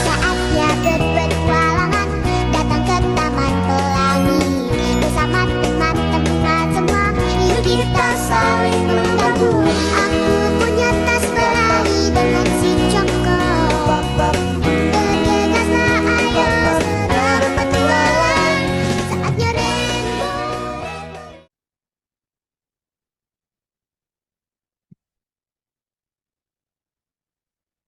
Saatnya berpetualangan, datang ke Taman Pelangi. Bersama teman-teman semua, yuk kita saling membantu. Aku punya tas berlari dengan si Joko. Bergegaslah ayo berpetualang, saatnya rainbow.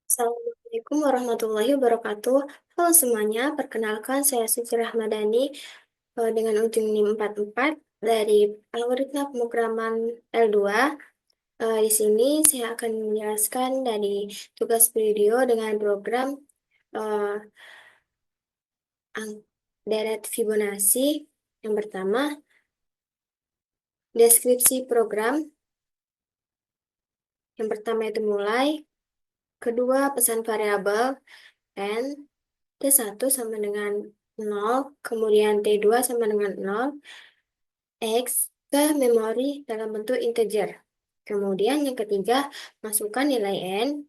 Assalamualaikum warahmatullahi wabarakatuh. Halo semuanya, perkenalkan saya Suci Rahmadani dengan ujung NIM 44 dari algoritma pemrograman L2. Di sini saya akan menjelaskan dari tugas video dengan program eh, deret Fibonacci. Yang pertama, deskripsi program. Yang pertama itu mulai. Kedua, pesan variabel n. T1 sama dengan 0, kemudian T2 sama dengan 0, X ke memori dalam bentuk integer. Kemudian yang ketiga, masukkan nilai N.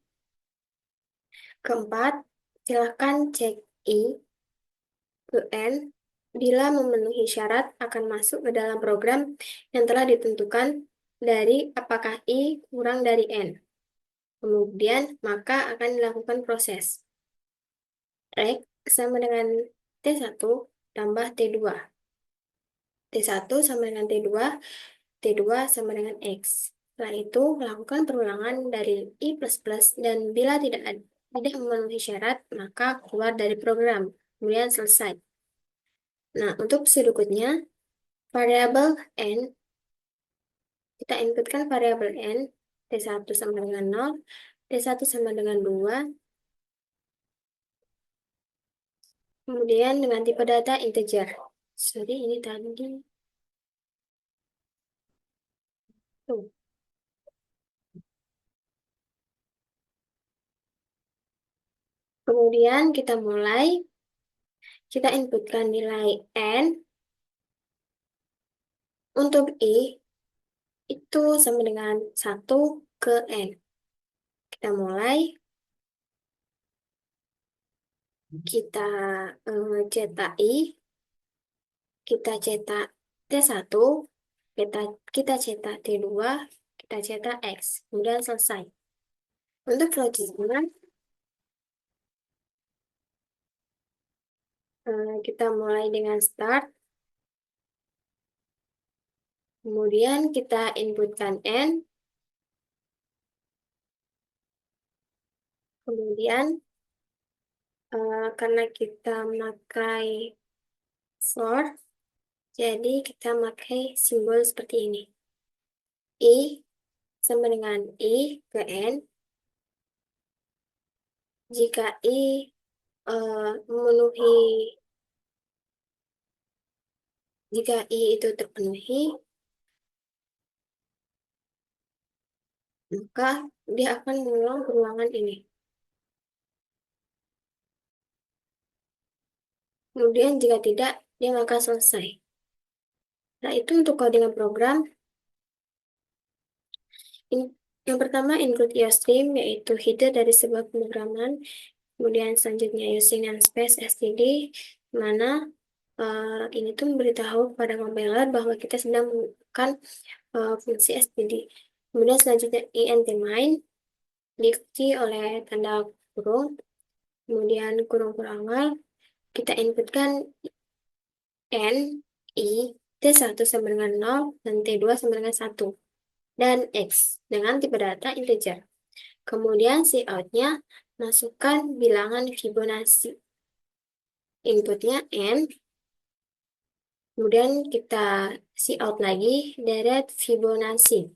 Keempat, silakan cek I ke N. Bila memenuhi syarat, akan masuk ke dalam program yang telah ditentukan dari apakah I kurang dari N. Kemudian, maka akan dilakukan proses. X sama dengan T1 tambah T2. T1 sama dengan T2, T2 sama dengan X. Setelah itu, lakukan perulangan dari I++, dan bila tidak memenuhi syarat, maka keluar dari program. Kemudian selesai. Nah, untuk berikutnya, variabel N, kita inputkan variabel N, T1 sama dengan 0, T1 sama dengan 2, kemudian dengan tipe data integer. Sorry, ini tadi. Tuh. Kemudian kita mulai, kita inputkan nilai N. Untuk I, itu sama dengan 1 ke N. Kita mulai, kita cetak I, kita cetak T1, kita cetak T2, kita cetak X. Kemudian selesai. Untuk selanjutnya, kita mulai dengan start. Kemudian kita inputkan N. Kemudian, karena kita memakai for, jadi kita pakai simbol seperti ini. I sama dengan I ke N. Jika I memenuhi, jika I itu terpenuhi, maka dia akan mengulang perulangan ini. Kemudian jika tidak, dia maka selesai. Nah, itu untuk codingan program. Yang pertama, include IOStream, yaitu header dari sebuah pemrograman. Kemudian selanjutnya using namespace std, mana ini tuh memberitahu kepada compiler bahwa kita sedang menggunakan fungsi std. Kemudian selanjutnya int main, diikuti oleh tanda kurung. Kemudian kurung awal, kita inputkan n, i, t1 sama dengan 0, dan t2 sama dengan 1. Dan X dengan tipe data integer. Kemudian cout-nya masukkan bilangan Fibonacci. Inputnya N. Kemudian kita cout lagi deret Fibonacci.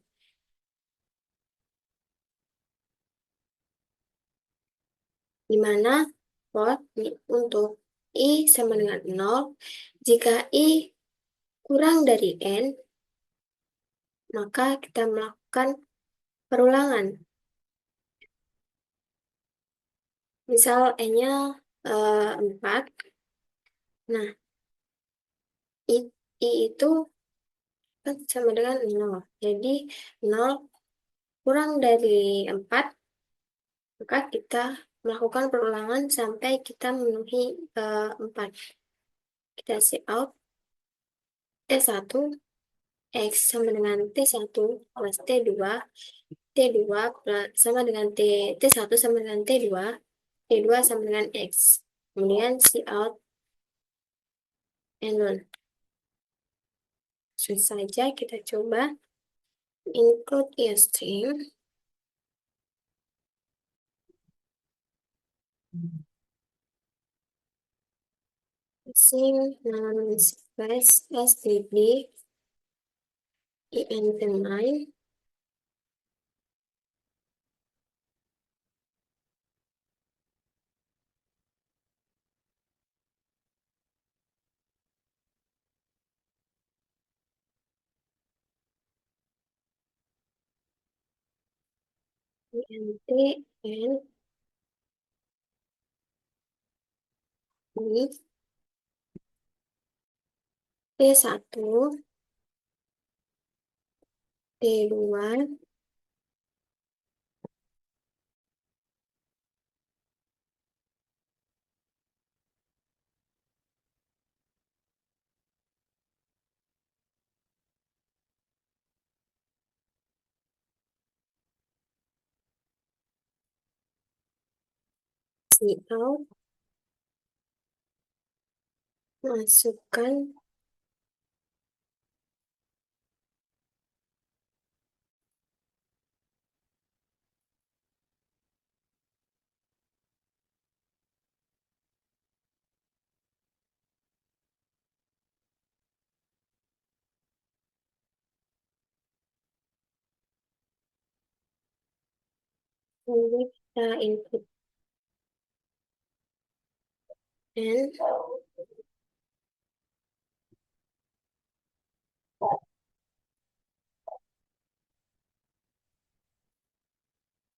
Di mana for untuk I sama dengan 0. Jika I kurang dari N, maka kita melakukan perulangan. Misal N-nya 4. Nah, I itu kan sama dengan 0. Jadi 0 kurang dari 4, maka maka kita melakukan perulangan sampai kita memenuhi 4. Kita see out T1 X sama dengan T1 plus T2, T2 sama dengan T1 sama dengan T2, T2 sama dengan X. Kemudian see out and run. Langsung saja kita coba include string. Using namespace std int9 int n ini T1, T2, see out, masukkan kemudian kita input n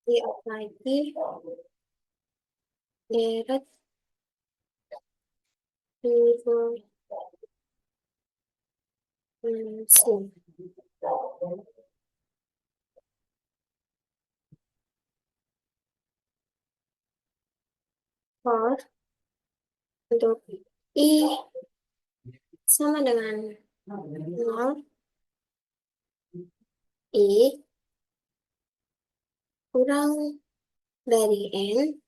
di out lagi deret informasi for untuk i sama dengan 0, i kurang dari n,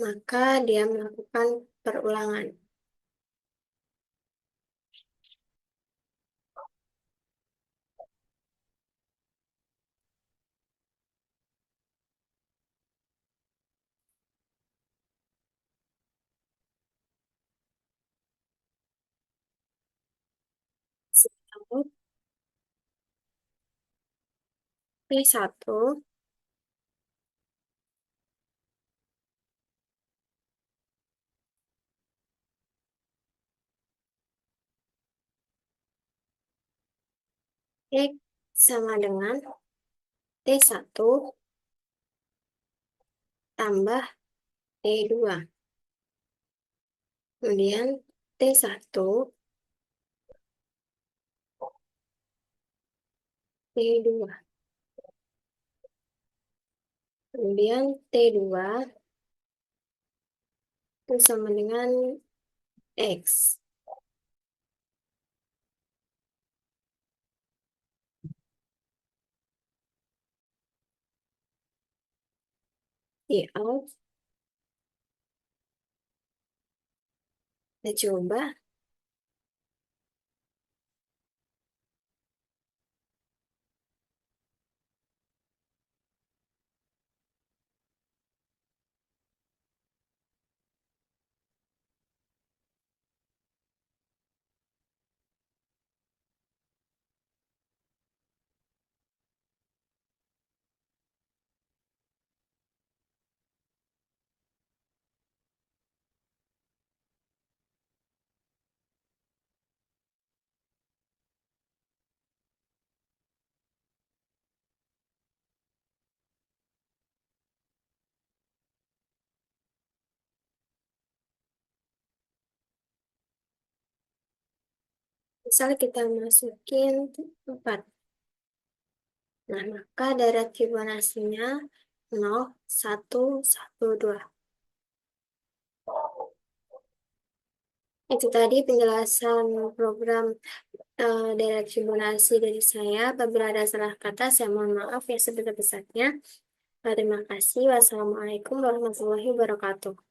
maka dia melakukan perulangan. Lalu P1 X sama dengan T1 tambah T2. Kemudian T1, T2. Kemudian T2 itu sama dengan X. Di out. Kita coba. Misal kita masukin 4. Nah, maka deret Fibonacci-nya 0,112. Itu tadi penjelasan program Direct Fibonacci dari saya. Apabila ada salah kata, saya mohon maaf ya sebesar-besarnya. Terima kasih. Wassalamualaikum warahmatullahi wabarakatuh.